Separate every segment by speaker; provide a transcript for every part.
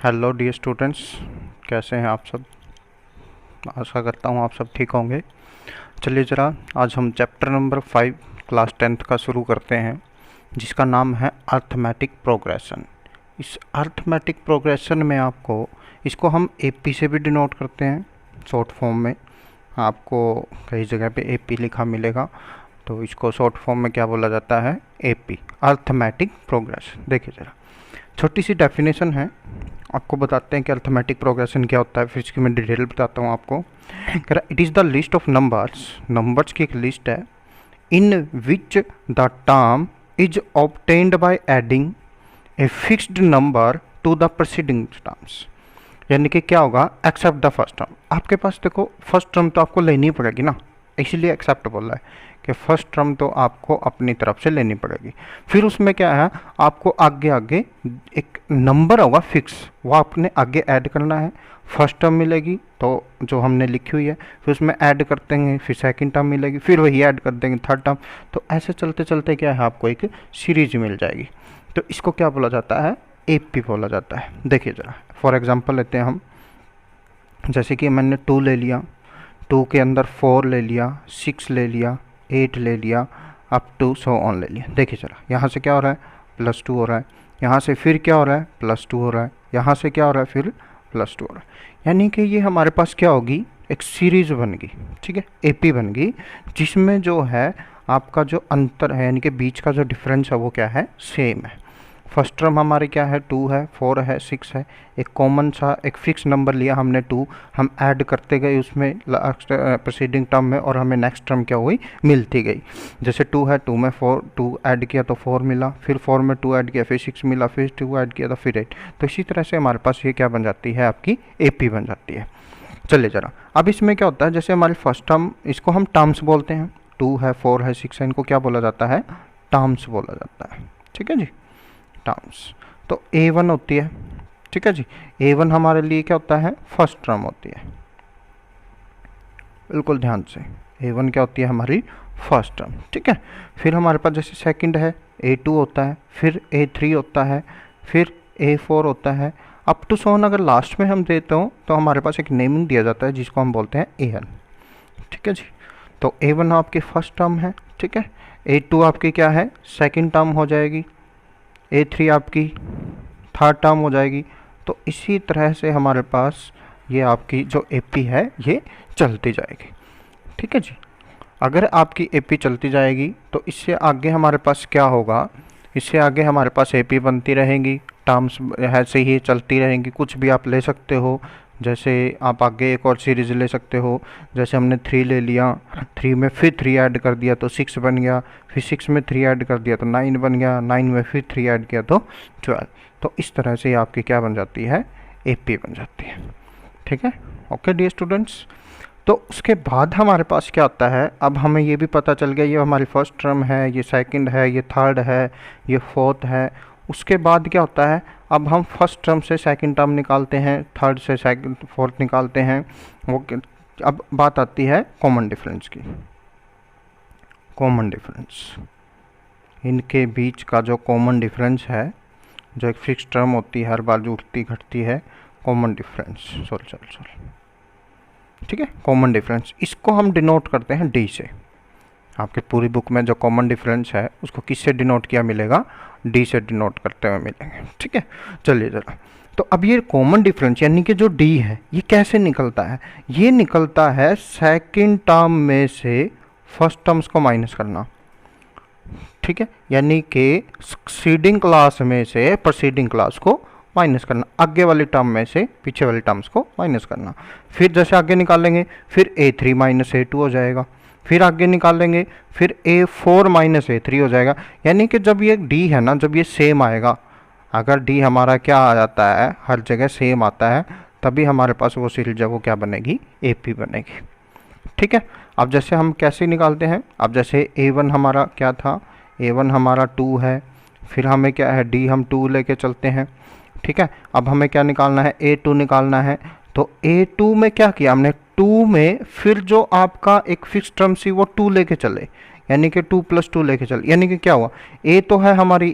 Speaker 1: Hello dear students, कैसे हैं आप सब। आशा करता हूँ आप सब ठीक होंगे। चलिए ज़रा आज हम चैप्टर नंबर 5 क्लास 10th का शुरू करते हैं, जिसका नाम है अर्थमेटिक प्रोग्रेशन। इस अर्थमेटिक प्रोग्रेशन में आपको इसको हम एपी से भी डिनोट करते हैं शॉर्ट फॉर्म में। आपको कई जगह पे एपी लिखा मिलेगा, तो इसको शॉर्ट फॉर्म में क्या बोला जाता है, एपी, अर्थमेटिक प्रोग्रेशन। देखिए ज़रा छोटी सी डेफिनेशन है, आपको बताते हैं कि अर्थमेटिक प्रोग्रेशन क्या होता है, फिर इसकी मैं डिटेल बताता हूँ आपको। कह रहा it is the list of numbers की एक लिस्ट है in which the term is obtained by adding a fixed number to the preceding terms. यानी कि क्या होगा, एक्सेप्ट द फर्स्ट टर्म। आपके पास देखो फर्स्ट टर्म तो आपको लेनी पड़ेगी ना, इसीलिए एक्सेप्ट बोल रहा है कि फर्स्ट टर्म तो आपको अपनी तरफ से लेनी पड़ेगी। फिर उसमें क्या है, आपको आगे आगे एक नंबर होगा फिक्स, वो आपने आगे ऐड करना है। फर्स्ट टर्म मिलेगी तो जो हमने लिखी हुई है, फिर उसमें ऐड कर देंगे, फिर सेकंड टर्म मिलेगी, फिर वही ऐड कर देंगे थर्ड टर्म। तो ऐसे चलते चलते क्या है, आपको एक सीरीज मिल जाएगी। तो इसको क्या बोला जाता है, एपी बोला जाता है। देखिए ज़रा फॉर एग्जांपल लेते हैं हम, जैसे कि मैंने 2 ले लिया, 2 के अंदर 4 ले लिया, 6 ले लिया, 8 ले लिया, अप टू सो ऑन ले लिया। देखिए ज़रा यहाँ से क्या हो रहा है, +2 हो रहा है, यहाँ से फिर क्या हो रहा है, +2 हो रहा है, यहाँ से क्या हो रहा है, फिर +2 हो रहा है। यानी कि ये हमारे पास क्या होगी, एक सीरीज बन गई, ठीक है, एपी बन गई, जिसमें जो है आपका जो अंतर है, यानी कि बीच का जो डिफरेंस है वो क्या है, सेम है। फर्स्ट टर्म हमारे क्या है, 2 है, 4 है, 6 है, एक कॉमन सा एक फिक्स नंबर लिया हमने 2, हम ऐड करते गए उसमें प्रीसीडिंग टर्म में, और हमें नेक्स्ट टर्म क्या हुई, मिलती गई। जैसे 2 है, 2 में 2 ऐड किया तो 4 मिला, फिर 4 में 2 ऐड किया, फिर 6 मिला, फिर 2 ऐड किया तो फिर 8। तो इसी तरह से हमारे पास ये क्या बन जाती है, आपकी एपी बन जाती है। चलिए ज़रा अब इसमें क्या होता है, जैसे हमारी फर्स्ट टर्म, इसको हम टर्म्स बोलते हैं, 2 है, 4 है, 6 है, इनको क्या बोला जाता है, टर्म्स बोला जाता है, ठीक है जी, टर्म्स। तो A1 होती है, ठीक है जी, A1 हमारे लिए क्या होता है, फर्स्ट टर्म होती है, बिल्कुल ध्यान से, A1 क्या होती है, हमारी फर्स्ट टर्म, ठीक है। फिर हमारे पास जैसे सेकंड है, A2 होता है, फिर A3 होता है, फिर A4 होता है, अप टू सोन। अगर लास्ट में हम देते हो तो हमारे पास एक नेमिंग दिया जाता है जिसको हम बोलते हैं AN, ठीक है जी। तो A1 आपकी फर्स्ट टर्म है, ठीक है, A2 आपकी क्या है, सेकंड टर्म हो जाएगी, A3 आपकी थर्ड टर्म हो जाएगी। तो इसी तरह से हमारे पास ये आपकी जो एपी है ये चलती जाएगी, ठीक है जी। अगर आपकी एपी चलती जाएगी तो इससे आगे हमारे पास क्या होगा, इससे आगे हमारे पास एपी बनती रहेंगी, टर्म्स ऐसे ही चलती रहेंगी, कुछ भी आप ले सकते हो। जैसे आप आगे एक और सीरीज़ ले सकते हो, जैसे हमने 3 ले लिया, 3 में फिर 3 ऐड कर दिया तो 6 बन गया, फिर 6 में 3 ऐड कर दिया तो 9 बन गया, 9 में फिर 3 ऐड किया तो 12। तो इस तरह से आपकी क्या बन जाती है, एपी बन जाती है, ठीक है। ओके डियर स्टूडेंट्स, तो उसके बाद हमारे पास क्या आता है, अब हमें ये भी पता चल गया ये हमारी फर्स्ट टर्म है, ये सेकंड है, ये थर्ड है, ये फोर्थ है। उसके बाद क्या होता है, अब हम फर्स्ट टर्म से सेकंड टर्म निकालते हैं, थर्ड से सेकंड फोर्थ निकालते हैं। वो अब बात आती है कॉमन डिफरेंस की। कॉमन डिफरेंस, इनके बीच का जो कॉमन डिफरेंस है, जो एक फिक्स टर्म होती है, हर बार जो उठती घटती है, कॉमन डिफरेंस, ठीक है, कॉमन डिफरेंस, इसको हम डिनोट करते हैं डी से। आपके पूरी बुक में जो कॉमन डिफरेंस है उसको किससे डिनोट किया मिलेगा, डी से डिनोट करते हुए मिलेंगे, ठीक है। चलिए ज़रा, तो अब ये कॉमन डिफरेंस यानी कि जो डी है ये कैसे निकलता है, ये निकलता है सेकंड टर्म में से फर्स्ट टर्म्स को माइनस करना, ठीक है, यानी कि सक्सीडिंग क्लास में से प्रीसीडिंग क्लास को माइनस करना, आगे वाली टर्म में से पीछे वाली टर्म्स को माइनस करना। फिर जैसे आगे निकालेंगे फिर A3 माइनस A2 हो जाएगा, फिर आगे निकालेंगे फिर A4 माइनस A3 हो जाएगा। यानी कि जब ये D है ना, जब ये सेम आएगा, अगर D हमारा क्या आ जाता है, हर जगह सेम आता है, तभी हमारे पास वो सीरीज वो क्या बनेगी, AP बनेगी, ठीक है। अब जैसे हम कैसे निकालते हैं, अब जैसे A1 हमारा क्या था, A1 हमारा 2 है, फिर हमें क्या है, D हम 2 लेके चलते हैं, ठीक है। अब हमें क्या निकालना है, A2 निकालना है। तो A2 में क्या किया हमने, 2 में फिर जो आपका एक फिक्स टर्म सी वो 2 लेके चले, यानी कि 2 + 2 लेके चले, यानी कि क्या हुआ, A तो है हमारी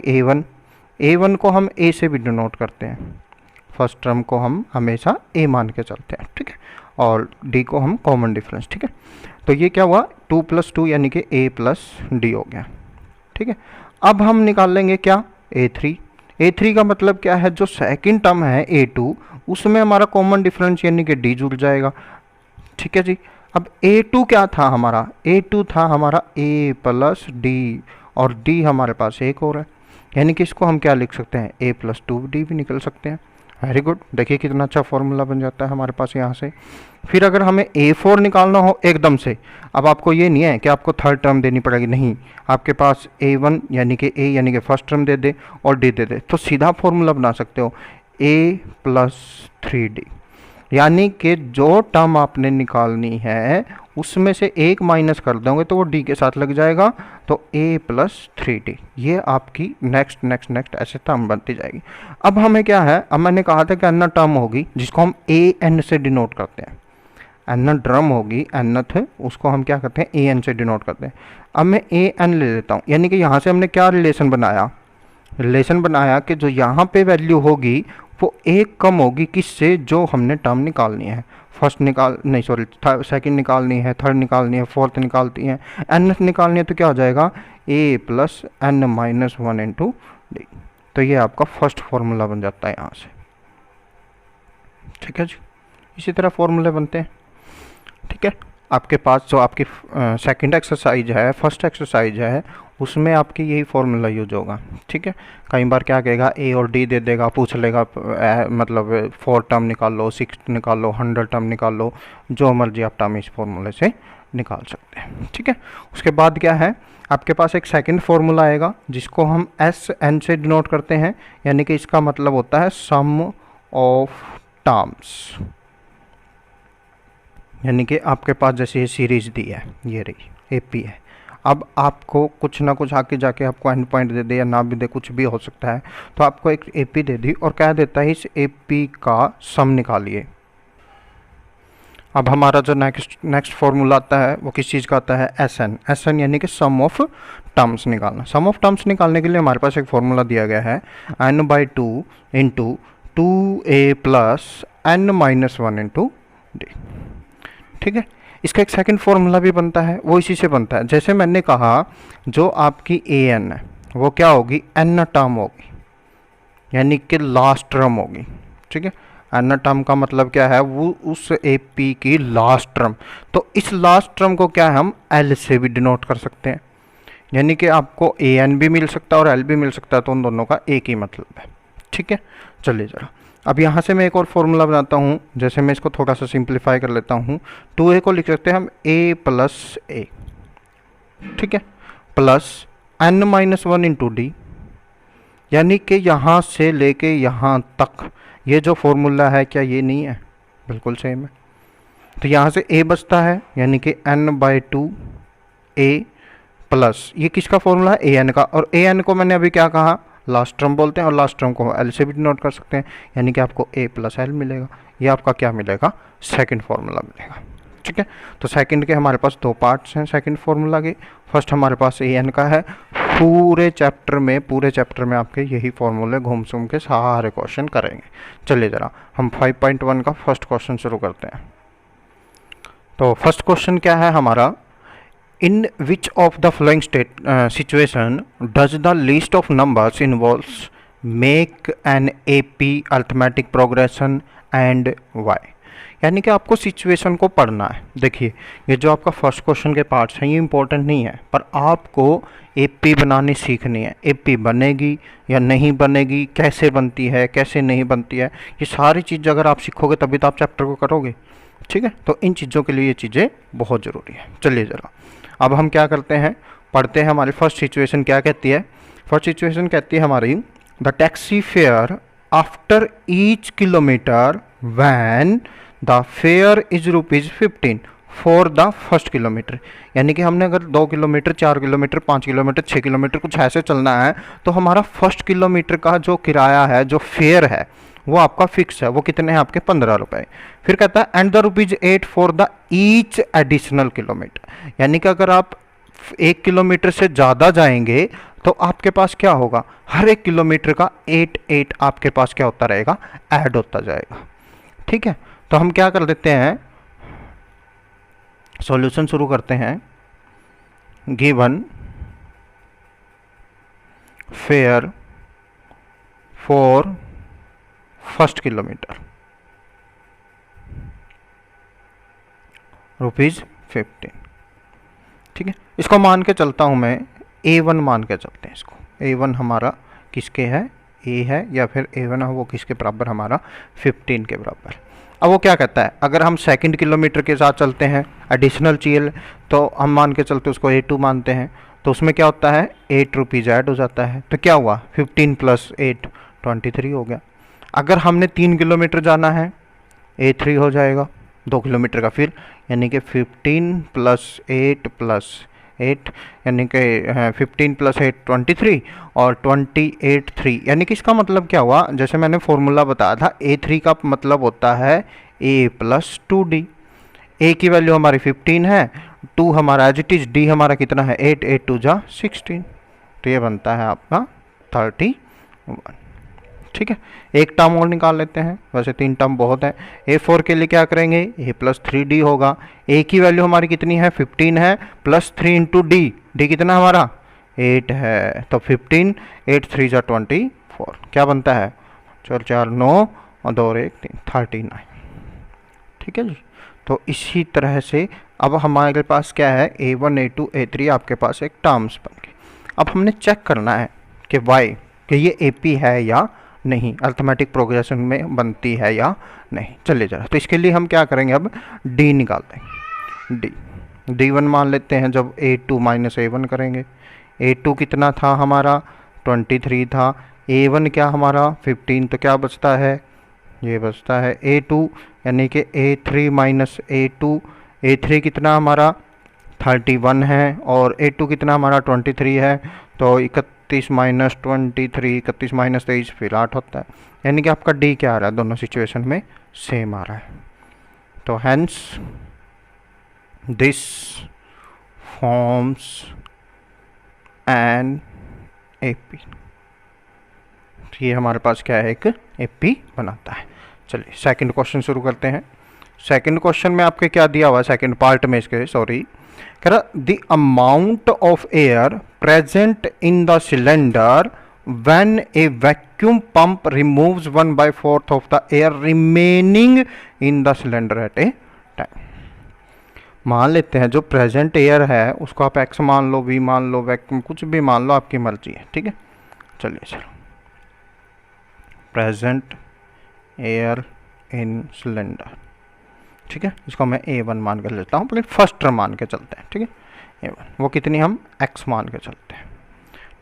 Speaker 1: A1 को हम A से भी डिनोट करते हैं, फर्स्ट टर्म को हम हमेशा a मान के चलते हैं, ठीक है, और d को हम कॉमन डिफरेंस, ठीक है। तो ये क्या हुआ, 2 + 2 यानी कि a + d हो गया, ठीक है। अब हम निकाल लेंगे क्या, a3 का मतलब क्या है, जो सेकंड टर्म है a2 उसमें हमारा कॉमन डिफरेंस यानी कि d जुड़ जाएगा, ठीक है जी। अब a2 क्या था हमारा, a2 था हमारा a + d, और d हमारे पास एक और है, यानी कि इसको हम क्या लिख सकते हैं, a + 2d भी निकल सकते हैं। वेरी गुड, देखिए कितना अच्छा फॉर्मूला बन जाता है हमारे पास यहाँ से। फिर अगर हमें a4 निकालना हो एकदम से, अब आपको ये नहीं है कि आपको थर्ड टर्म देनी पड़ेगी, नहीं, आपके पास a1 यानी कि a यानी कि फर्स्ट टर्म दे दे और d दे दे, तो सीधा फॉर्मूला बना सकते हो a + 3d, यानी कि जो टर्म आपने निकालनी है उसमें से एक माइनस कर दोगे तो वो d के साथ लग जाएगा, तो a + 3d, ये आपकी नेक्स्ट नेक्स्ट नेक्स्ट ऐसे टर्म बनती जाएगी। अब हमें क्या है, अब मैंने कहा था कि nth टर्म होगी जिसको हम an से डिनोट करते हैं, nth टर्म होगी, nth उसको हम क्या करते हैं, an से डिनोट करते हैं। अब मैं an ले लेता हूँ, यानी कि यहाँ से हमने क्या रिलेशन बनाया कि जो यहाँ पे वैल्यू होगी वो एक कम होगी किससे, जो हमने टर्म निकालनी है, सेकंड निकालनी है, थर्ड निकालनी है, फोर्थ निकालती है, nth निकालनी है, तो क्या हो जाएगा a + n - 1 × d। तो ये आपका फर्स्ट फॉर्मूला बन जाता है यहाँ से, ठीक है जी। इसी तरह फॉर्मूले बनते हैं, ठीक है। आपके पास जो आपकी सेकंड एक्सरसाइज है, फर्स्ट एक्सरसाइज है, उसमें आपकी यही फॉर्मूला यूज होगा, ठीक है। कई बार क्या कहेगा, a और d दे देगा, पूछ लेगा मतलब 4 टर्म निकाल लो, 6 निकाल लो, 100 टर्म निकाल लो, जो मर्जी आप टर्म इस फॉर्मूले से निकाल सकते हैं, ठीक है। उसके बाद क्या है, आपके पास एक सेकंड फॉर्मूला आएगा जिसको हम SN से डिनोट करते हैं, यानी कि इसका मतलब होता है सम ऑफ टर्म्स, यानी कि आपके पास जैसे ये सीरीज दी है, ये रही AP है, अब आपको कुछ ना कुछ आके जाके आपको एंड पॉइंट दे दे या ना भी दे, कुछ भी हो सकता है, तो आपको एक AP दे दी और क्या देता है, इस AP का सम निकालिए। अब हमारा जो नेक्स्ट फॉर्मूला आता है वो किस चीज़ का आता है, SN यानी कि सम ऑफ टर्म्स निकालना। सम ऑफ टर्म्स निकालने के लिए हमारे पास एक फॉर्मूला दिया गया है, n/2 × 2a + n - 1 × d, ठीक है। इसका एक सेकंड फॉर्मूला भी बनता है, वो इसी से बनता है, जैसे मैंने कहा जो आपकी an है वो क्या होगी, n टर्म होगी, यानी कि लास्ट टर्म होगी, ठीक है। n टर्म का मतलब क्या है, वो उस AP की लास्ट टर्म, तो इस लास्ट टर्म को क्या है, हम L से भी डिनोट कर सकते हैं, यानी कि आपको an भी मिल सकता है और L भी मिल सकता है, तो उन दोनों का एक ही मतलब है, ठीक है। चलिए ज़रा, अब यहाँ से मैं एक और फॉर्मूला बनाता हूँ, जैसे मैं इसको थोड़ा सा सिंप्लीफाई कर लेता हूँ, 2a को लिख सकते हैं हम a + a, ठीक है, प्लस n - 1 × d, यानी कि यहाँ से लेके यहाँ तक ये जो फॉर्मूला है क्या ये नहीं है, बिल्कुल सेम है। तो यहाँ से a बचता है, यानी कि n/2 a प्लस ये किसका फॉर्मूला है, an का, और an को मैंने अभी क्या कहा, लास्ट टर्म बोलते हैं, और लास्ट टर्म को L से भी डिनोट कर सकते हैं, यानी कि आपको a + L मिलेगा। ये आपका क्या मिलेगा, सेकंड फॉर्मूला मिलेगा, ठीक है। तो सेकंड के हमारे पास 2 पार्ट्स हैं सेकंड फॉर्मूला के। फर्स्ट हमारे पास an का है, पूरे चैप्टर में आपके यही फॉर्मूले घूम घूम के सारे क्वेश्चन करेंगे। चलिए ज़रा हम 5.1 का फर्स्ट क्वेश्चन शुरू करते हैं। तो फर्स्ट क्वेश्चन क्या है हमारा, In which of the following situation does the list of numbers involves make an AP arithmetic progression and why? यानी कि आपको सिचुएशन को पढ़ना है। देखिए ये जो आपका फर्स्ट क्वेश्चन के पार्ट्स हैं ये इंपॉर्टेंट नहीं है, पर आपको AP बनानी सीखनी है। AP बनेगी या नहीं बनेगी, कैसे बनती है कैसे नहीं बनती है, ये सारी चीज़ अगर आप सीखोगे तभी तो आप चैप्टर को करोगे, ठीक है। तो इन चीज़ों के लिए ये चीज़ें बहुत ज़रूरी है। चलिए ज़रा अब हम क्या करते हैं, पढ़ते हैं। हमारी फर्स्ट सिचुएशन क्या कहती है, फर्स्ट सिचुएशन कहती है हमारी, the taxi fare after each kilometre when the fair is ₹15 for the first kilometre. यानी कि हमने अगर 2 किलोमीटर 4 किलोमीटर 5 किलोमीटर 6 किलोमीटर कुछ ऐसे चलना है, तो हमारा फर्स्ट किलोमीटर का जो किराया है, जो फेयर है, वो आपका फिक्स है। वो कितने हैं आपके, 15 रुपये। फिर कहता है and the ₹8 for the each additional kilometre. यानी कि अगर आप 1 किलोमीटर से ज़्यादा जाएंगे तो आपके पास क्या होगा, हर एक किलोमीटर का 8 आपके पास क्या होता रहेगा, ऐड होता जाएगा। ठीक है, तो हम क्या कर देते हैं, सॉल्यूशन शुरू करते हैं। Given fair for first kilometre ₹15। ठीक है, इसको मान के चलता हूं मैं, A1 मान के चलते हैं इसको। A1 हमारा किसके है, A है, या फिर A1 है वो किसके बराबर, हमारा 15 के बराबर। अब वो क्या कहता है, अगर हम सेकंड किलोमीटर के साथ चलते हैं, एडिशनल चाहिए, तो हम मान के चलते उसको A2 मानते हैं, तो उसमें क्या होता है, ₹8 ऐड हो जाता है। तो क्या हुआ, 15 + 8 23 हो गया। अगर हमने 3 किलोमीटर जाना है, A3 हो जाएगा 2 किलोमीटर का, फिर यानी कि 15 + 8 + 8 यानी कि 15 + 8 23 और 28 3, यानी कि इसका मतलब क्या हुआ, जैसे मैंने फॉर्मूला बताया था, A3 का मतलब होता है A + 2D। A की वैल्यू हमारी 15 है, 2 हमारा एज इट इज, D हमारा कितना है 8, 8 2 जा 16, तो ये बनता है आपका 31। ठीक है, एक टर्म और निकाल लेते हैं, वैसे 3 टर्म बहुत है। A4 के लिए क्या करेंगे, A + 3D होगा। A की वैल्यू हमारी कितनी है, 15 है, +3 × D, D कितना हमारा 8 है, तो 15, 8 3 जा 24, क्या बनता है 4 4 9 और 2 1 3 39। ठीक है जी, तो इसी तरह से अब हमारे पास क्या है, A1 A2 A3 आपके पास एक टर्म्स बन गए। अब हमने चेक करना है कि वाई कि ये AP है या नहीं, अर्थमेटिक प्रोग्रेशन में बनती है या नहीं। चलिए जरा, तो इसके लिए हम क्या करेंगे, अब D निकाल देंगे। D1 मान लेते हैं, जब A2 - A1 करेंगे। A2 कितना था हमारा 23 था, A1 क्या हमारा 15, तो क्या बचता है, ये बचता है A2, यानी कि A3 - A2, A3 कितना हमारा 31 है और A2 कितना हमारा 23 है, तो 31 - 23, 31 - 23 फिर 8 होता है, यानी कि आपका D क्या आ रहा है, दोनों सिचुएशन में सेम आ रहा है। तो hence this forms an AP, ये हमारे पास क्या है, एक AP बनाता है। चलिए सेकंड क्वेश्चन शुरू करते हैं। सेकंड क्वेश्चन में आपके क्या दिया हुआ है, सेकंड पार्ट में इसके, सॉरी, कह रहा the amount of air present in the cylinder when A vacuum pump removes 1/4 of the air remaining in the cylinder eight A time. मान लेते हैं जो प्रेजेंट एयर है उसको आप x मान लो, v मान लो, वैक्यूम कुछ भी मान लो, आपकी मर्जी है। ठीक है, चलिए चलो, प्रेजेंट एयर इन सिलेंडर, ठीक है, इसको मैं A1 मान कर लेता हूँ, पहले फर्स्ट टर्म मान के चलते हैं। ठीक है, A1 वो कितनी, हम x मान के चलते हैं।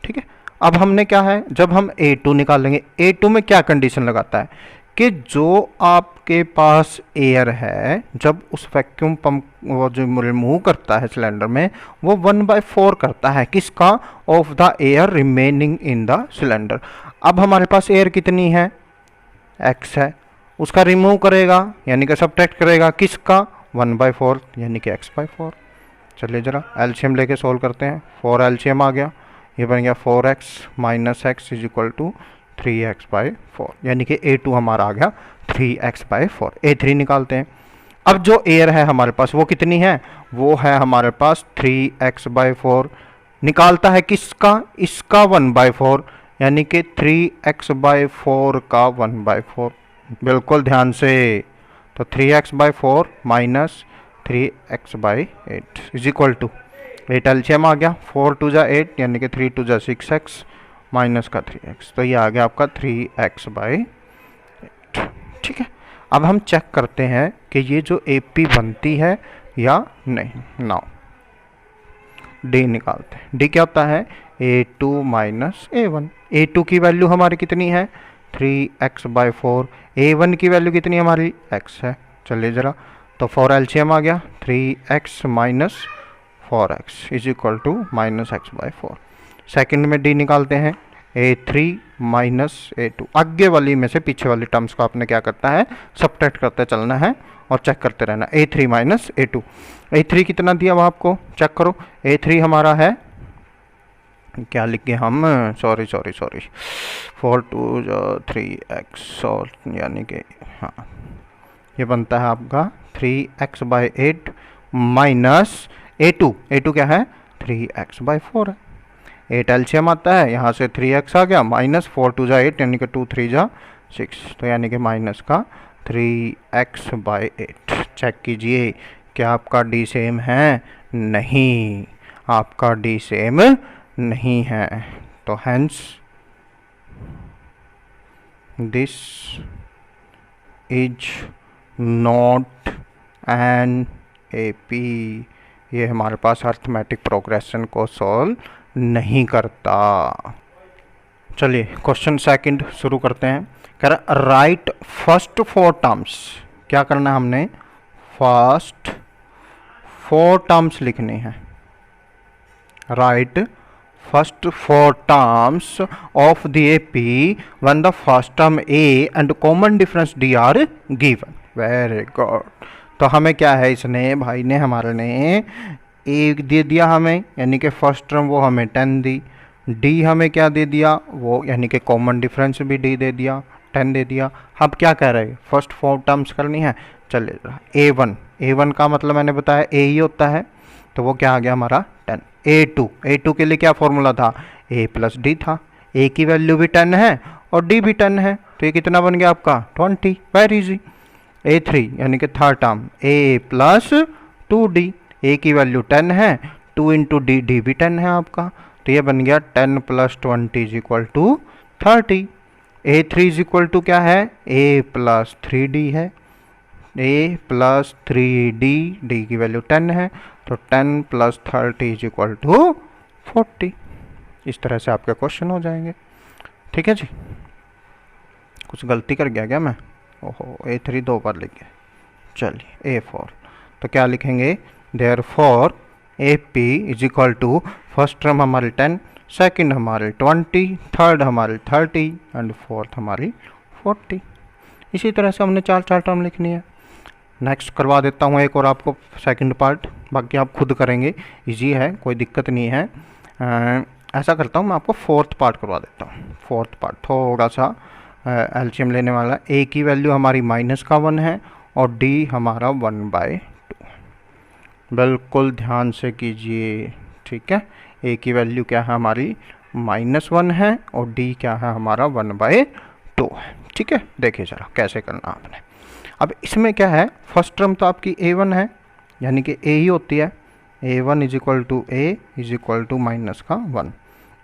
Speaker 1: ठीक है, अब हमने क्या है, जब हम A2 निकालेंगे, A2 में क्या कंडीशन लगाता है कि जो आपके पास एयर है, जब उस वैक्यूम पंप वो जो रिमूव करता है सिलेंडर में, वो 1/4 करता है, किसका, of the air remaining in the cylinder. अब हमारे पास एयर कितनी है, x है, उसका रिमूव करेगा यानी कि सब्ट्रैक्ट करेगा, किसका 1/4 यानी कि x/4। चलिए जरा एलसीएम लेके सोल्व करते हैं, 4 एलसीएम आ गया, ये बन गया 4x - x = 3x/4, यानी कि A2 हमारा आ गया 3x/4। A3 निकालते हैं। अब जो एयर है हमारे पास वो कितनी है, वो है हमारे पास 3x/4, निकालता है किसका, इसका 1/4, यानी कि 3x/4 का 1/4, बिल्कुल ध्यान से। तो 3x/4 - 3x/8 = 8 एलसीएम आ गया, 4 2 जा 8 यानी कि 3 2 जा 6x माइनस का 3x, तो ये आ गया आपका 3x/8। ठीक है, अब हम चेक करते हैं कि ये जो AP बनती है या नहीं। नाउ D निकालते हैं। D क्या होता है, A2 - A1। A2 की वैल्यू हमारी कितनी है 3x/4, A1 की वैल्यू कितनी हमारी x है। चलिए ज़रा, तो 4 एलसीएम आ गया, 3x - 4x = -x/4। सेकंड में D निकालते हैं, A3 - A2, आगे वाली में से पीछे वाली टर्म्स को आपने क्या करता है, सब्ट्रैक्ट करते चलना है और चेक करते रहना। A3 - A2, A3 कितना दिया हुआ आपको, चेक करो। A3 हमारा है क्या लिख गए हम, सॉरी 4 2 3x और यानी कि हाँ ये बनता है आपका 3x/8 माइनस A2 क्या है 3x/4 है। 8 एलसीएम आता है, यहाँ से 3x आ गया माइनस 4 2 जा 8 यानी कि 2 3 जा 6, तो यानी कि माइनस का 3x/8। चेक कीजिए क्या आपका डी सेम है, नहीं आपका डी सेम नहीं है, तो hence this is not an AP, ये हमारे पास अर्थमेटिक प्रोग्रेशन को सॉल्व नहीं करता। चलिए क्वेश्चन सेकंड शुरू करते हैं। कह रहा राइट फर्स्ट 4 टर्म्स, क्या करना है हमने, फर्स्ट 4 टर्म्स लिखनी है। Right first 4 terms of the AP when the first term A and common difference D R given. Very good. तो हमें क्या है, इसने भाई ने हमारे ने एक दे दिया हमें, यानी कि फर्स्ट टर्म वो हमें 10 दी, डी हमें क्या दे दिया वो यानी कि कॉमन डिफरेंस भी डी दे दिया, 10 दे दिया। अब क्या कह रहे हैं, फर्स्ट 4 टर्म्स करनी है। चलिए A1 का मतलब मैंने बताया A ही होता है, तो वो क्या आ गया हमारा 10। A2 के लिए क्या फॉर्मूला था, A + D था, A की वैल्यू भी 10 है और D भी 10 है, तो ये कितना बन गया आपका 20। Very easy. A3 यानी कि third term A + 2D, A की वैल्यू 10 है, 2 × D, D भी 10 है आपका, तो ये बन गया 10 + 20 = 30। A3 = क्या है, A + 3D है, A + 3D, D की वैल्यू 10 है, तो 10 + 30 = 40। इस तरह से आपके क्वेश्चन हो जाएंगे। ठीक है जी, कुछ गलती कर गया क्या मैं, ओहो A3 2 बार लिख गया। चलिए A4, तो क्या लिखेंगे, देयरफॉर AP = फर्स्ट टर्म हमारी 10, सेकंड हमारी 20, थर्ड हमारी 30 एंड फोर्थ हमारी 40। इसी तरह से हमने 4 टर्म लिखनी है। नेक्स्ट करवा देता हूँ एक और आपको सेकंड पार्ट, बाकी आप खुद करेंगे, इजी है कोई दिक्कत नहीं है। ऐसा करता हूँ मैं आपको फोर्थ पार्ट करवा देता हूँ। फोर्थ पार्ट थोड़ा सा एलसीएम लेने वाला। A की वैल्यू हमारी -1 है और D हमारा 1/2। बिल्कुल ध्यान से कीजिए, ठीक है। A की वैल्यू क्या है हमारी -1 है और D क्या है हमारा 1/2 है, ठीक है। देखिए जरा कैसे करना आपने। अब इसमें क्या है, फर्स्ट टर्म तो आपकी A1 है, यानी कि A ही होती है। A1 = A -1,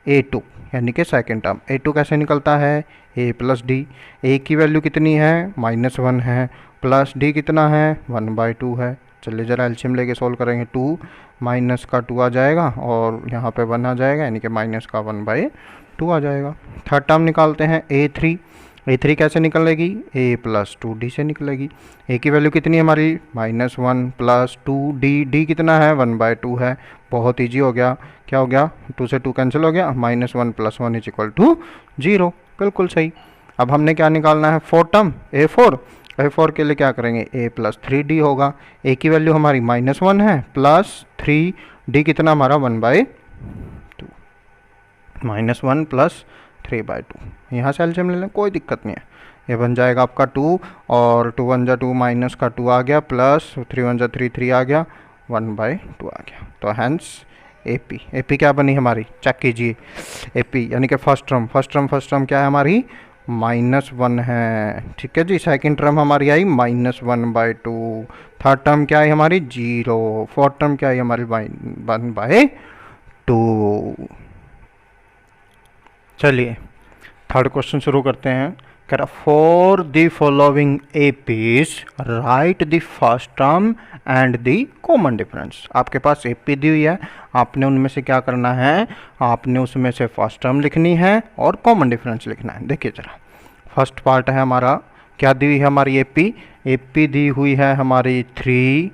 Speaker 1: A2 यानी कि सेकेंड टर्म। A2 कैसे निकलता है, A + D, A की वैल्यू कितनी है -1 है, प्लस D कितना है 1/2 है। चलिए ज़रा एलसीएम लेके सोल्व करेंगे, 2 माइनस का 2 आ जाएगा और यहाँ पे 1 आ जाएगा, यानी कि माइनस का 1/2 आ जाएगा। थर्ड टर्म निकालते हैं A3 कैसे निकलेगी, A + 2D से निकलेगी। A की वैल्यू कितनी है हमारी -1 + 2D, कितना है 1/2 है। बहुत ईजी हो गया, क्या हो गया 2 से 2 कैंसिल हो गया, -1 + 1 = 0, बिल्कुल सही। अब हमने क्या निकालना है, फोर्थ टर्म A4 के लिए क्या करेंगे, A + 3D होगा। A की वैल्यू हमारी -1 है प्लस 3D कितना हमारा 1/2, -1 + 3/2। यहाँ से एलसीएम ले लें, कोई दिक्कत नहीं है। ये बन जाएगा आपका 2 और 2 1 जा 2 माइनस का 2 आ गया प्लस 3 1 जा 3 3 आ गया, 1/2 आ गया। तो हैंस AP क्या बनी हमारी, चेक कीजिए। AP यानी कि फर्स्ट टर्म क्या है हमारी -1 है, ठीक है जी। सेकंड टर्म हमारी आई -1/2, थर्ड टर्म क्या है हमारी 0, फोर्थ टर्म क्या है हमारी 1/2। चलिए थर्ड क्वेश्चन शुरू करते हैं। कह रहा for the following APs right the first term and the common difference. आपके पास AP दी हुई है, आपने उनमें से क्या करना है, आपने उसमें से फर्स्ट टर्म लिखनी है और कॉमन डिफरेंस लिखना है। देखिए जरा, फर्स्ट पार्ट है हमारा, क्या दी हुई है हमारी AP दी हुई है हमारी 3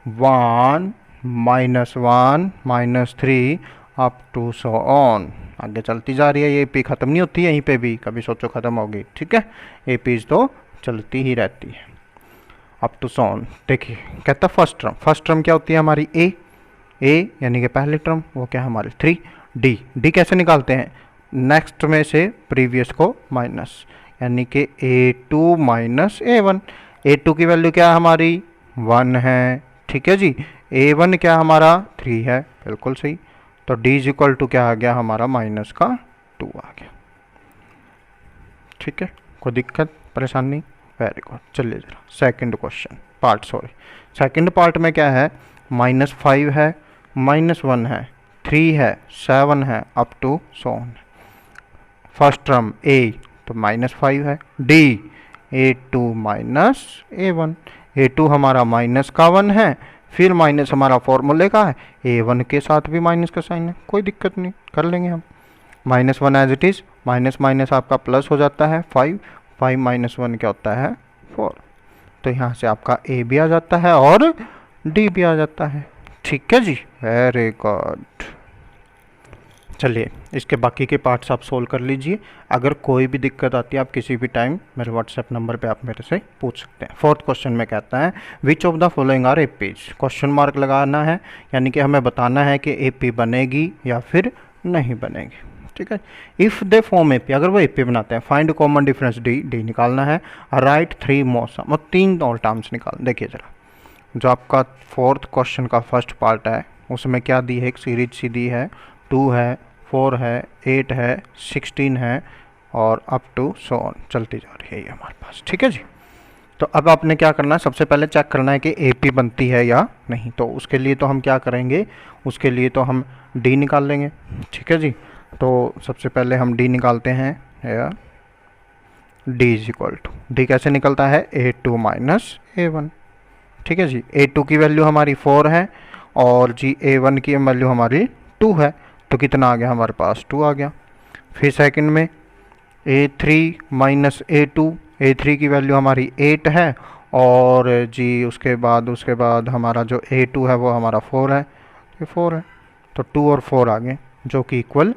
Speaker 1: 1 -1 -3 अप टू सो ऑन, आगे चलती जा रही है। ये AP ख़त्म नहीं होती है यहीं पे भी, कभी सोचो ख़त्म होगी, ठीक है। APs तो चलती ही रहती है अप टू सो ऑन। देखिए कहता फर्स्ट टर्म क्या होती है हमारी A यानी कि पहली टर्म, वो क्या है हमारी 3, डी कैसे निकालते हैं, नेक्स्ट में से प्रीवियस को माइनस, यानी कि A2 माइनस A1। A2 की वैल्यू क्या है हमारी 1 है, ठीक है जी। A1 क्या हमारा 3 है, बिल्कुल सही। तो D इज इक्वल टू क्या आ गया हमारा माइनस का 2 आ गया, ठीक है। कोई दिक्कत परेशानी, वेरी गुड। चलिए जरा second question part, second part में क्या है, -5 है, -1 है, 3 है, 7 है, up to so on. First term A तो -5 है, D A2 minus A1। A2 हमारा माइनस का 1 है, फिर माइनस हमारा फॉर्मूले का है, A1 के साथ भी माइनस का साइन है, कोई दिक्कत नहीं, कर लेंगे हम। -1 as it is, minus minus आपका प्लस हो जाता है 5, 5 माइनस 1 क्या होता है 4। तो यहाँ से आपका A भी आ जाता है और D भी आ जाता है, ठीक है जी, वेरी गुड। चलिए इसके बाकी के पार्ट्स आप सोल्व कर लीजिए। अगर कोई भी दिक्कत आती है आप किसी भी टाइम मेरे व्हाट्सएप नंबर पे आप मेरे से पूछ सकते हैं। फोर्थ क्वेश्चन में कहता है which of the following are APs, question mark लगाना है, यानी कि हमें बताना है कि एपी बनेगी या फिर नहीं बनेगी, ठीक है। इफ़ दे फॉर्म एपी, अगर वो एपी बनाते हैं, फाइंड कॉमन डिफरेंस डी निकालना है, राइट 3 मौसम और 3 और टर्म्स निकाल। देखिए ज़रा, जो आपका फोर्थ क्वेश्चन का फर्स्ट पार्ट है उसमें क्या दी है, एक सीरीज सी दी है, 2 है, 4 है, 8 है, 16 है और अप टू सो ऑन चलती जा रही है ये हमारे पास, ठीक है जी। तो अब आपने क्या करना है, सबसे पहले चेक करना है कि एपी बनती है या नहीं। तो उसके लिए तो हम क्या करेंगे, उसके लिए तो हम डी निकाल लेंगे, ठीक है जी। तो सबसे पहले हम डी निकालते हैं, या d is equal to, d कैसे निकलता है A2 माइनस A1, ठीक है जी। A2 की वैल्यू हमारी 4 है और जी A1 की वैल्यू हमारी 2 है, तो कितना आ गया हमारे पास 2 आ गया। फिर सेकंड में A3 माइनस A2, A3 की वैल्यू हमारी 8 है और जी उसके बाद हमारा जो A2 है वो हमारा 4 है, ये 4 है, तो 2 और 4 आ गए जो कि इक्वल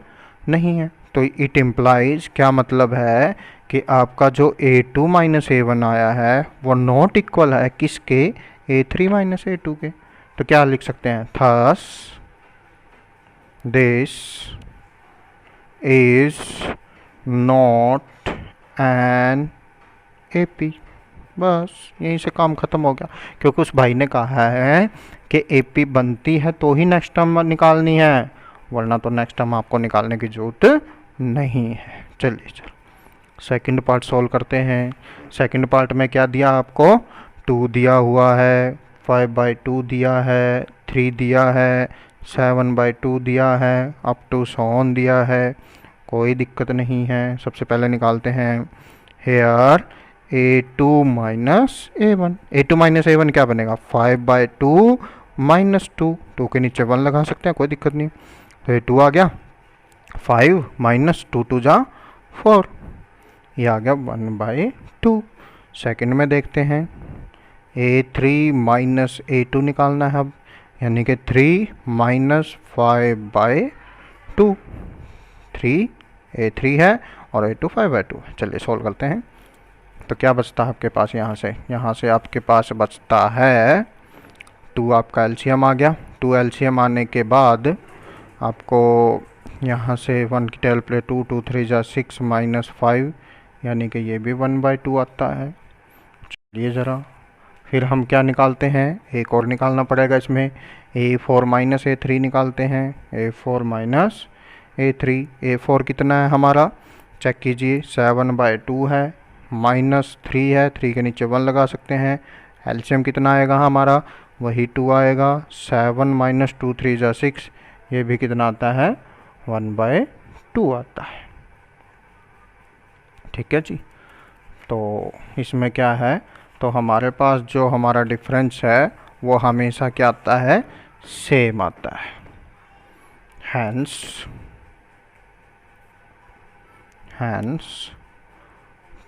Speaker 1: नहीं है। तो इट इम्प्लाइज, क्या मतलब है कि आपका जो A2 माइनस A1 आया है वो नॉट इक्वल है किसके, A3 माइनस A2 के। तो क्या लिख सकते हैं, thus this is not an AP. बस यहीं से काम ख़त्म हो गया, क्योंकि उस भाई ने कहा है कि एपी बनती है तो ही नेक्स्ट टर्म निकालनी है, वरना तो नेक्स्ट टर्म आपको निकालने की ज़रूरत नहीं है। चलिए सेकंड पार्ट सॉल्व करते हैं। सेकंड पार्ट में क्या दिया आपको, 2 दिया हुआ है, 5/2 दिया है, 3 दिया है, 7/2 दिया है, अप टू सो ऑन दिया है, कोई दिक्कत नहीं है। सबसे पहले निकालते हैं hair A2 minus A1, A2 minus A1 क्या बनेगा 5/2 माइनस 2, 2 के नीचे 1 लगा सकते हैं, कोई दिक्कत नहीं। तो ये 2 आ गया, 5 माइनस 2 2 जा 4, ये आ गया 1/2। सेकंड में देखते हैं A3 माइनस A2 निकालना है अब, यानी कि 3 माइनस 5/2, 3 A3 है और A2 5/2 है। चलिए सोल्व करते हैं। तो क्या बचता है आपके पास, यहाँ से आपके पास बचता है 2, आपका एलसीएम आ गया। 2 एलसीएम आने के बाद आपको यहाँ से 1 की टेल प्ले 2 2 3 जा 6 माइनस 5, यानी कि ये भी 1/2 आता है। चलिए ज़रा फिर हम क्या निकालते हैं, एक और निकालना पड़ेगा इसमें, A4 माइनस A3 निकालते हैं, A4 माइनस A3। A4 कितना है हमारा, चेक कीजिए, 7/2 है, माइनस 3 है, 3 के नीचे 1 लगा सकते हैं। एलसीएम कितना आएगा हमारा, वही 2 आएगा, 7 माइनस 2 3 जा 6, ये भी कितना आता है 1/2 आता है, ठीक है जी। तो इसमें क्या है, तो हमारे पास जो हमारा डिफरेंस है वो हमेशा क्या आता है, सेम आता है। Hence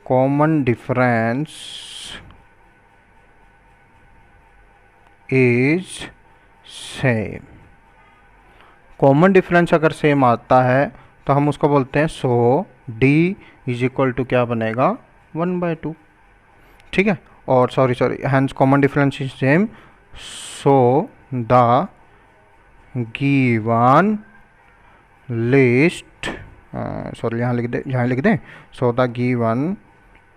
Speaker 1: common difference is same. Common difference अगर सेम आता है तो हम उसको बोलते हैं, so d is equal to क्या बनेगा 1/2, ठीक है। और sorry hence common difference is same, so the given list, sorry यहाँ लिख दें, so the given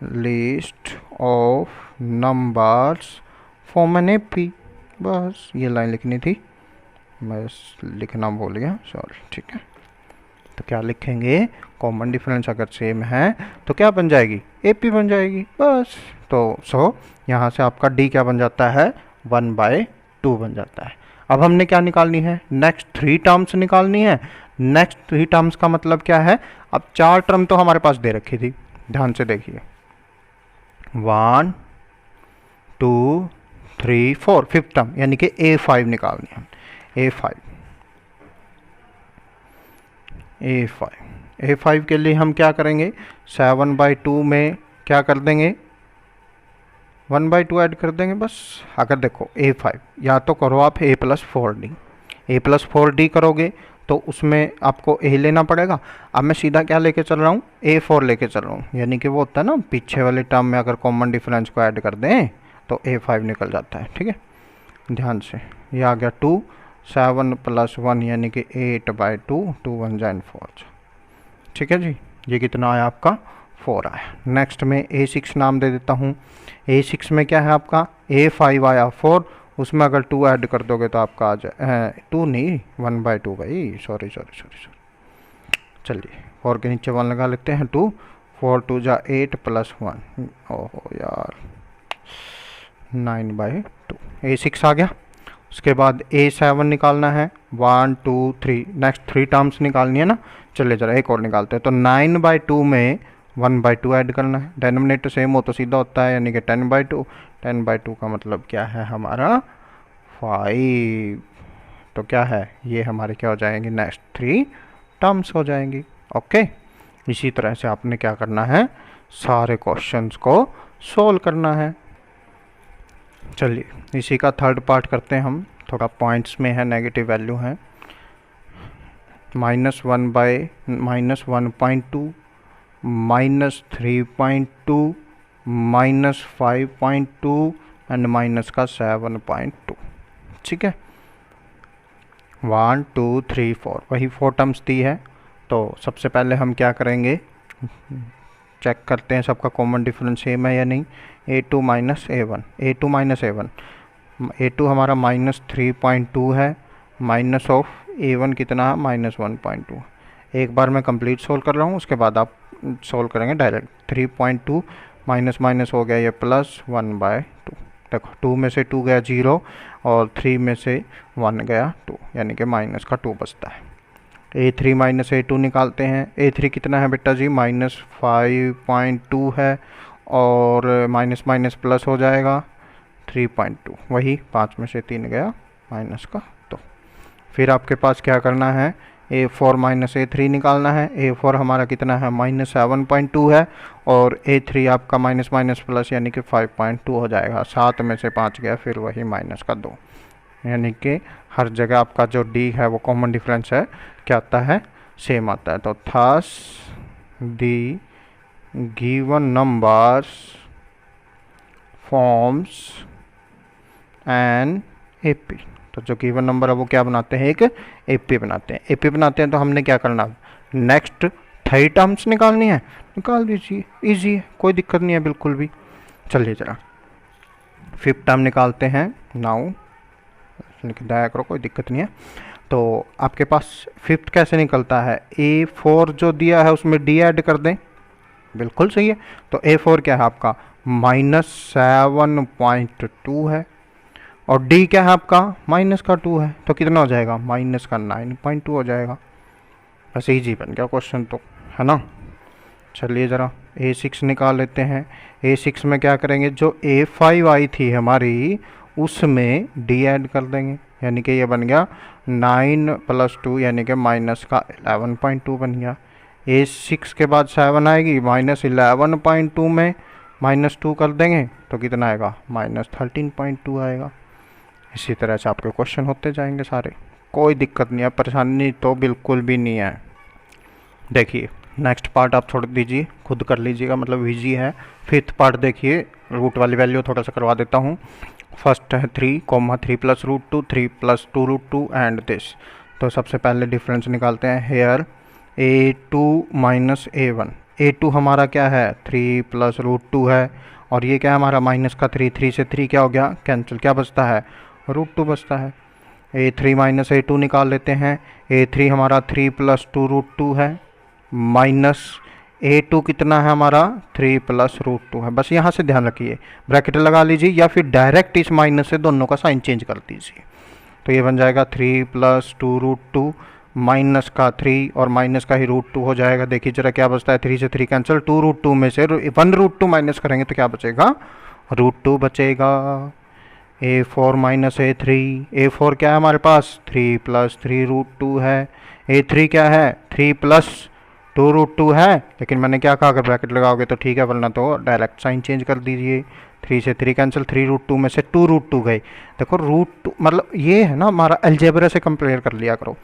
Speaker 1: list of numbers form an AP. बस ये लाइन लिखनी थी, बस लिखना भूल गया, सॉरी। ठीक है, तो क्या लिखेंगे, कॉमन डिफरेंस अगर सेम है तो क्या बन जाएगी, एपी बन जाएगी, बस। तो यहाँ से आपका डी क्या बन जाता है, 1/2 बन जाता है। अब हमने क्या निकालनी है, नेक्स्ट 3 टर्म्स निकालनी है। नेक्स्ट 3 टर्म्स का मतलब क्या है, अब 4 टर्म तो हमारे पास दे रखी थी, ध्यान से देखिए, 1 2 3 4, 5th टर्म यानी कि A5 निकालनी है। A5 के लिए हम क्या करेंगे, 7/2 में क्या कर देंगे, 1/2 ऐड कर देंगे बस। अगर देखो A5 या तो करो आप A+4D करोगे तो उसमें आपको A लेना पड़ेगा। अब मैं सीधा क्या लेके चल रहा हूँ, A4 लेके चल रहा हूँ, यानी कि वो होता है ना पीछे वाले टर्म में अगर कॉमन डिफरेंस को ऐड कर दें तो A5 निकल जाता है। ठीक है, ध्यान से, ये आ गया 2, 7 + 1 यानी कि 8/2, 2 1 जा 4। ठीक है जी, ये कितना आया आपका, 4 आया। नेक्स्ट में A6 नाम दे देता हूँ। A6 में क्या है आपका, A5 आया 4, उसमें अगर 2 ऐड कर दोगे तो आपका आ जाए 2 नहीं 1/2 भाई, सॉरी। चलिए 4 के नीचे 1 लगा लेते हैं, 2 4 2 जा 8 + 1, ओहो यार 9/2। A6 आ गया। उसके बाद A7 निकालना है, 1 2 3, नेक्स्ट 3 टर्म्स निकालनी है ना। चलिए जरा एक और निकालते हैं, तो 9/2 में 1/2 ऐड करना है, डेनोमिनेटर सेम हो तो सीधा होता है, यानी कि 10/2। 10/2 का मतलब क्या है हमारा 5, तो क्या है ये हमारे क्या हो जाएंगे, नेक्स्ट 3 टर्म्स हो जाएंगी। ओके, इसी तरह से आपने क्या करना है, सारे क्वेश्चंस को सोल्व करना है। चलिए इसी का थर्ड पार्ट करते हैं हम, थोड़ा पॉइंट्स में है, नेगेटिव वैल्यू है। -1/-1.2 -3.2 -5.2 एंड माइनस का 7.2। ठीक है, 1 2 3 4 वही 4 टर्म्स दी है। तो सबसे पहले हम क्या करेंगे, चेक करते हैं सबका कॉमन डिफरेंस सेम है या नहीं। A2 - A1, A2 हमारा -3.2 है, माइनस ऑफ A1 कितना है, -1.2। एक बार मैं कंप्लीट सोल्व कर रहा हूँ, उसके बाद आप सोल्व करेंगे डायरेक्ट। 3.2 माइनस हो गया ये +1/2। देखो 2 में से 2 गया 0 और 3 में से 1 गया 2, यानी कि माइनस का 2 बचता है। A3 - A2 निकालते हैं। A3 कितना है बेटा जी, -5.2 है और माइनस प्लस हो जाएगा 3.2, वही 5 में से 3 गया माइनस का 2। फिर आपके पास क्या करना है, A4 - A3 निकालना है। A4 हमारा कितना है, -7.2 है और A3 आपका माइनस प्लस यानी कि 5.2 हो जाएगा। 7 में से 5 गया, फिर वही माइनस का 2, यानी कि हर जगह आपका जो D है वो कॉमन डिफरेंस है, क्या आता है, सेम आता है। तो thus the given numbers forms an AP। तो जो गिवन नंबर है वो क्या बनाते हैं, एक AP बनाते हैं। AP बनाते हैं तो हमने क्या करना, नेक्स्ट 3 टर्म्स निकालनी है, निकाल दीजिए, इजी है, कोई दिक्कत नहीं है बिल्कुल भी। चलिए जरा 5th टर्म निकालते हैं। नाउ लिख दिया करो, कोई दिक्कत नहीं है। तो आपके पास 5th कैसे निकलता है, A4 जो दिया है उसमें D ऐड कर दें, बिल्कुल सही है। तो A4 क्या है आपका, -7.2 है और D क्या है आपका, -2 है, तो कितना हो जाएगा, -9.2 हो जाएगा। बस इजी बन गया क्वेश्चन तो, है ना। चलिए ज़रा A6 निकाल लेते हैं। A6 में क्या करेंगे, जो A5 आई थी हमारी उसमें D ऐड कर देंगे, यानी कि ये बन गया 9 + 2 यानी कि माइनस का 11.2 बन गया। A6 के बाद 7 आएगी, -11.2 में -2 कर देंगे तो कितना आएगा, -13.2 आएगा। इसी तरह से आपके क्वेश्चन होते जाएंगे सारे, कोई दिक्कत नहीं है, परेशानी तो बिल्कुल भी नहीं है। देखिए नेक्स्ट पार्ट आप छोड़ दीजिए, खुद कर लीजिएगा, मतलब इजी है। 5th पार्ट देखिए, रूट वाली वैल्यू थोड़ा सा करवा देता हूँ। फर्स्ट है 3, 3 + √2, 3 + 2 √2 एंड दिस। तो सबसे पहले डिफरेंस निकालते हैं। Hair a2 minus a1, a2 हमारा क्या है 3 प्लस रूट 2 है, और ये क्या है हमारा माइनस का 3, 3 से 3 क्या हो गया कैंसिल, क्या बचता है रूट 2 बचता है। a3 माइनस a2 निकाल लेते हैं। a3 हमारा 3 प्लस 2 रूट 2 है, माइनस a2 कितना है हमारा 3 प्लस रूट 2 है। बस यहाँ से ध्यान रखिए, ब्रैकेट लगा लीजिए या फिर डायरेक्ट इस माइनस से दोनों का साइन चेंज कर दीजिए। तो ये बन जाएगा 3 प्लस 2 रूट 2, माइनस का 3 और माइनस का ही रूट 2 हो जाएगा। देखिए जरा क्या बचता है, 3 से 3 कैंसिल, 2 रूट 2 में से 1 रूट 2 माइनस करेंगे तो क्या बचेगा रूट 2 बचेगा। a4 माइनस a3, a4 क्या है हमारे पास 3 प्लस 3 रूट 2 है, a3 क्या है 3 प्लस 2 रूट 2 है, लेकिन मैंने क्या कहा अगर ब्रैकेट लगाओगे तो ठीक है, वरना तो डायरेक्ट साइन चेंज कर दीजिए। 3 से 3 कैंसिल, 3 रूट 2 में से 2 रूट 2 गए। देखो रूट 2 मतलब ये है ना हमारा अलजेब्रा से कंपेयर कर लिया करो।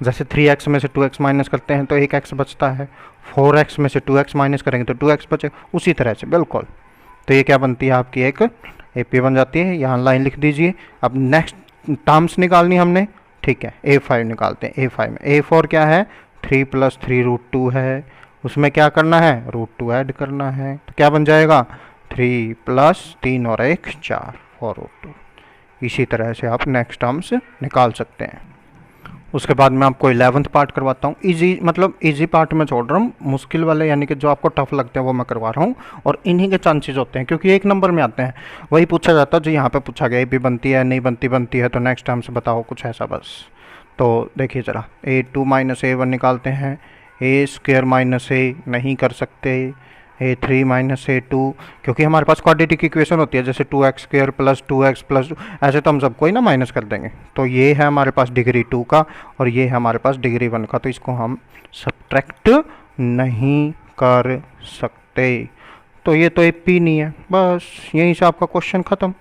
Speaker 1: जैसे 3x में से 2x माइनस करते हैं तो 1x बचता है, 4x में से 2x माइनस करेंगे तो 2x बचेगा, उसी तरह से बिल्कुल। तो ये क्या बनती है आपकी एक AP बन जाती है। यहाँ लाइन लिख दीजिए। अब नेक्स्ट टर्म्स निकालनी हमने, ठीक है a5 निकालते हैं। a5 में a4 क्या है 3 प्लस 3 रूट 2 है, उसमें क्या करना है रूट 2 ऐड करना है, तो क्या बन जाएगा 3 प्लस 3 और 1 4 4 रूट 2। इसी तरह से आप नेक्स्ट टर्म्स निकाल सकते हैं। उसके बाद मैं आपको 11th पार्ट करवाता हूँ। इजी मतलब इजी पार्ट में छोड़ रहा हूँ, मुश्किल वाले यानी कि जो आपको टफ लगते हैं वो मैं करवा रहा हूँ, और इन्हीं के चांसेस होते हैं क्योंकि 1 नंबर में आते हैं। वही पूछा जाता है जो यहाँ पे पूछा गया, भी बनती है नहीं बनती, बनती है तो नेक्स्ट टाइम से बताओ कुछ ऐसा बस। तो देखिए ज़रा a2 माइनस a1 निकालते हैं। a स्क्वेयर माइनस a नहीं कर सकते, a3 माइनस a2, क्योंकि हमारे पास क्वाड्रेटिक इक्वेशन होती है जैसे 2x square plus 2x plus 2, ऐसे तो हम सबको ही ना माइनस कर देंगे। तो ये है हमारे पास डिग्री 2 का और ये है हमारे पास डिग्री 1 का, तो इसको हम सब्ट्रैक्ट नहीं कर सकते। तो ये तो AP नहीं है, बस यहीं से आपका क्वेश्चन ख़त्म,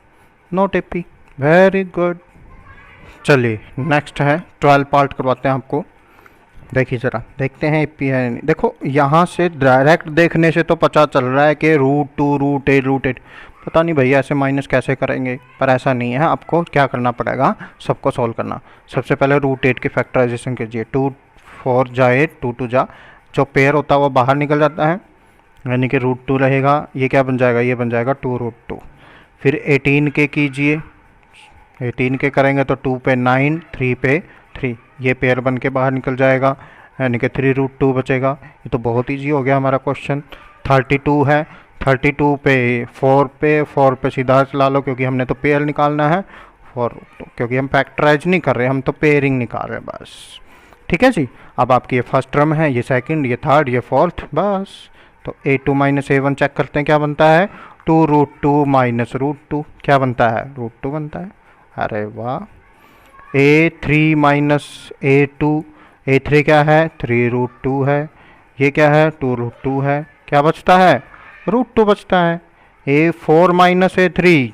Speaker 1: नॉट AP। Very good. चलिए नेक्स्ट है 12 पार्ट करवाते हैं आपको। देखिए ज़रा देखते हैं AP है नहीं। देखो यहाँ से डायरेक्ट देखने से तो पता चल रहा है कि रूट 2 रूट 8 रूट 8, पता नहीं भैया ऐसे माइनस कैसे करेंगे, पर ऐसा नहीं है। आपको क्या करना पड़ेगा, सबको सॉल्व करना। सबसे पहले रूट 8 की फैक्टराइजेशन कीजिए। 2 4 जा 8, 2 2 जा, जो पेयर होता है वो बाहर निकल जाता है, यानी कि रूट 2 रहेगा। ये क्या बन जाएगा, ये बन जाएगा 2 रूट 2। फिर 18 के कीजिए, 18 के करेंगे तो 2 पे 9, 3 पे 3, ये पेयर बन के बाहर निकल जाएगा, यानी कि 3 रूट 2 बचेगा। ये तो बहुत ईजी हो गया हमारा क्वेश्चन। 32 है, 32 पे 4 पे सीधा चला लो क्योंकि हमने तो पेयर निकालना है। 4 रूट 2, क्योंकि हम फैक्टराइज नहीं कर रहे, हम तो पेयरिंग निकाल रहे हैं बस। ठीक है जी। अब आपकी ये फर्स्ट टर्म है, ये सेकंड, ये थर्ड, ये फोर्थ, बस। तो a2 माइनस a1 चेक करते हैं क्या बनता है, 2 रूट 2 माइनस रूट 2, क्या बनता है रूट 2 बनता है। अरे वाह। a3 माइनस a2, a3 क्या है 3 रूट 2 है, ये क्या है 2 रूट 2 है, क्या बचता है रूट 2 बचता है। a4 माइनस a3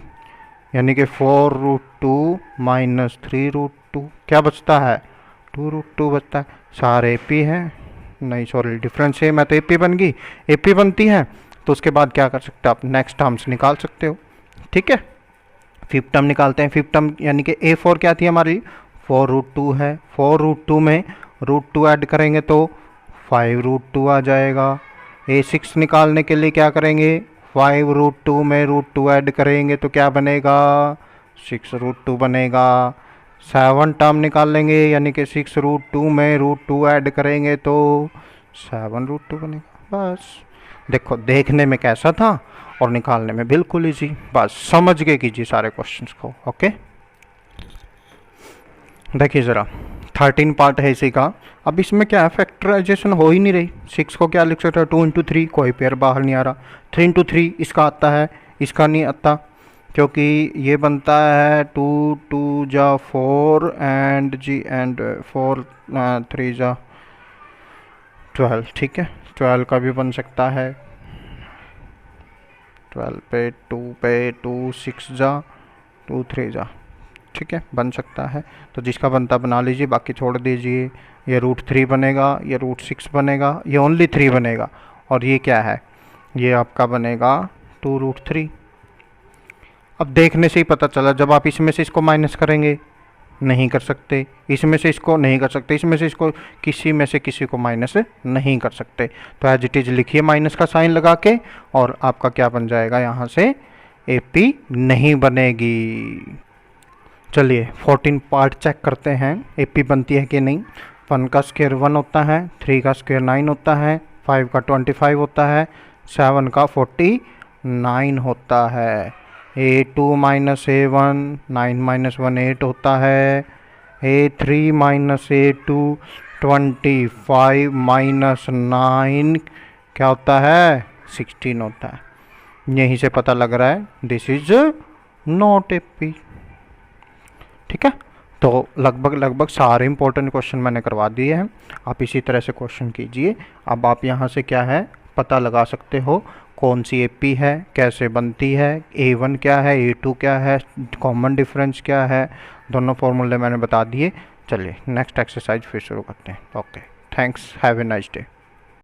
Speaker 1: यानी कि 4 रूट 2 माइनस 3 रूट 2, क्या बचता है 2 रूट 2 बचता है। सारे AP हैं, नहीं सॉरी डिफरेंस सेम है तो AP बन गई। AP बनती है तो उसके बाद क्या कर सकते हो आप, नेक्स्ट टर्म्स निकाल सकते हो। ठीक है, फिफ्थ टर्म निकालते हैं। फिफ्थ टर्म यानी कि a4 क्या थी हमारी 4 रूट 2 है, 4 रूट 2 में रूट 2 ऐड करेंगे तो 5 रूट 2 आ जाएगा। a6 निकालने के लिए क्या करेंगे, 5 रूट 2 में रूट 2 ऐड करेंगे तो क्या बनेगा 6 रूट 2 बनेगा। 7 टर्म निकाल लेंगे यानी कि 6 रूट 2 में रूट 2 ऐड करेंगे तो 7 रूट 2 बनेगा। बस देखो देखने में कैसा था और निकालने में बिल्कुल इजी, बस समझ के कीजिए सारे क्वेश्चंस को। ओके, देखिए ज़रा 13 पार्ट है इसी का। अब इसमें क्या है, फैक्टराइजेशन हो ही नहीं रही। 6 को क्या लिख सकते हैं 2 इंटू 3, कोई पेयर बाहर नहीं आ रहा। 3 इंटू 3 इसका आता है, इसका नहीं आता, क्योंकि ये बनता है 2 2 जा 4 एंड 4 3 जा 12। ठीक है, 12 का भी बन सकता है। 12 पे 2 6 जा 2 3 जा, ठीक है बन सकता है। तो जिसका बनता बना लीजिए, बाकी छोड़ दीजिए। ये रूट 3 बनेगा, ये रूट 6 बनेगा, ये ओनली 3 बनेगा, और ये क्या है, ये आपका बनेगा 2 रूट 3। अब देखने से ही पता चला, जब आप इसमें से इसको माइनस करेंगे नहीं कर सकते, इसमें से इसको नहीं कर सकते, इसमें से इसको किसी में से किसी को माइनस नहीं कर सकते। तो एज इट इज लिखिए माइनस का साइन लगा के, और आपका क्या बन जाएगा, यहाँ से AP नहीं बनेगी। चलिए 14 पार्ट चेक करते हैं AP बनती है कि नहीं। 1 का स्क्वायर 1 होता है, 3 का स्क्वायर 9 होता है, 5 का 25 होता है, 7 का 49 होता है। A2 माइनस A1, 9 माइनस 1 8 होता है। A3 माइनस A2 25 माइनस 9 क्या होता है, 16 होता है। यहीं से पता लग रहा है दिस इज नॉट AP। ठीक है, तो लगभग सारे इंपॉर्टेंट क्वेश्चन मैंने करवा दिए हैं। आप इसी तरह से क्वेश्चन कीजिए। अब आप यहाँ से क्या है पता लगा सकते हो कौन सी AP है, कैसे बनती है, A1 क्या है, A2 क्या है, कॉमन डिफरेंस क्या है, दोनों फॉर्मूले मैंने बता दिए। चलिए नेक्स्ट एक्सरसाइज फिर शुरू करते हैं। Okay, thanks, have a nice day.